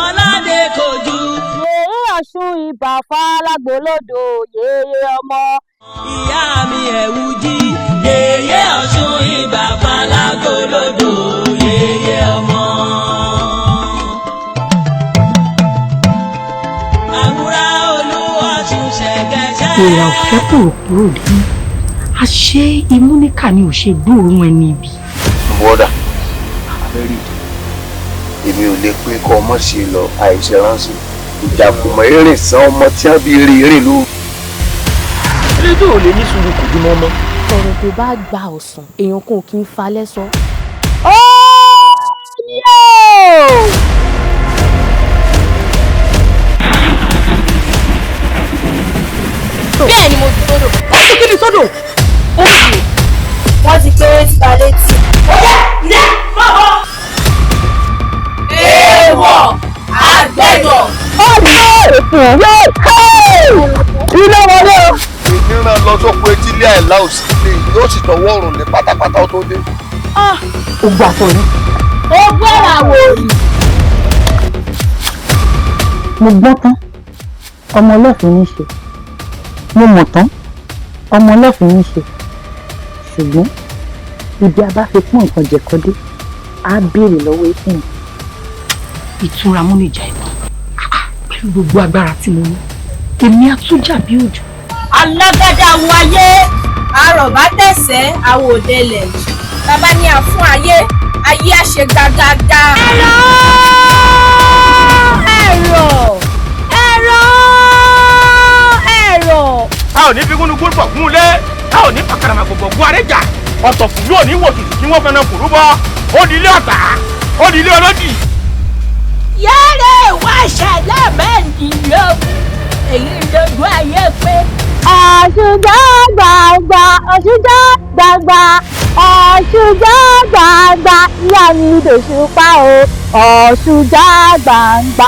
ọ̀làdé kojú. yèyé ọ̀ṣun ibà fálágbólódò yèyé ọmọ. ìyá mi ẹ̀wù jí yèyé ọ̀ṣun ibà fálágbólódò yèyé ọmọ. àbúrò olúwọ̀ṣun ṣẹ̀gẹ̀ṣẹ̀. ìrà òfẹ́ kúròkúrò dín àṣé imúníkà ni ò ṣe gbóòórùn ẹni ibi. bọ́dà abẹ́rẹ́ èmi ò lè pé kọ́ ọmọ ṣe lọ àìṣe ránṣẹ́ ìjàkùmọ̀ eré san ọmọ tí wọ́n bí eré ló. rédíò ò lè ní sùúrù kò dín mọ́ mọ́. ọ̀rọ̀ tó bá gba ọ̀sán èèyàn kan ò kí ń falẹ̀ sọ. bẹ́ẹ̀ ni mo ti sọ́dọ̀. wọ́n ti kí ni sọ́dọ̀. wọ́n ti pé títa létí. ilé bọ́bọ́. èèwọ̀ àgbẹ̀dọ̀. ilé wọlé o. ìnira lọ sóko etí ilé àìlá òsì ilé yóò sì tọwọ́ ọ̀rùn lé pátápátá tó dé. ó gbà tọ̀ ni. ó gbọ́ra wò rí. mo gbọ́ tán ọmọ ọlọ́fin ní í ṣe mo mọ̀ tán ọmọ ọlọ́fin ní í ṣe ṣùgbọ́n ibi a bá fi pọ́n nǹkan jẹ̀kọ́dé á béèrè lọ́wọ́ ìfún ìtura múnìjà ìbọn pẹ̀lú gbogbo agbára tí mo ní èmi àtúnjà bí òjò. alágàdá wáyé àròbá tẹ̀sẹ̀ àwòdélẹ̀ bàbá ní àfún ayé ayé àṣẹ gàgàgà. ẹ̀rọ. a ò ní fi gúnugún bọ̀ gún lé a ò ní pàkàràmà gbogbo gún arẹ́jà ọ̀tọ̀ fún yóò ní wòtútù kí wọ́n fẹ́ràn kùrú bọ́ ó di ilé ọ̀tá ó di ilé olódì. yẹ́rẹ́ ìwà ìṣẹ̀lẹ̀ mẹ́rìndínlógún èyí lójú ayé pé. ọ̀ṣùjá gbàgbà ọ̀ṣùjá gbàgbà ọ̀ṣùjá gbàgbà ìyá mi lòṣùpá o ọ̀ṣùjá gbàgbà.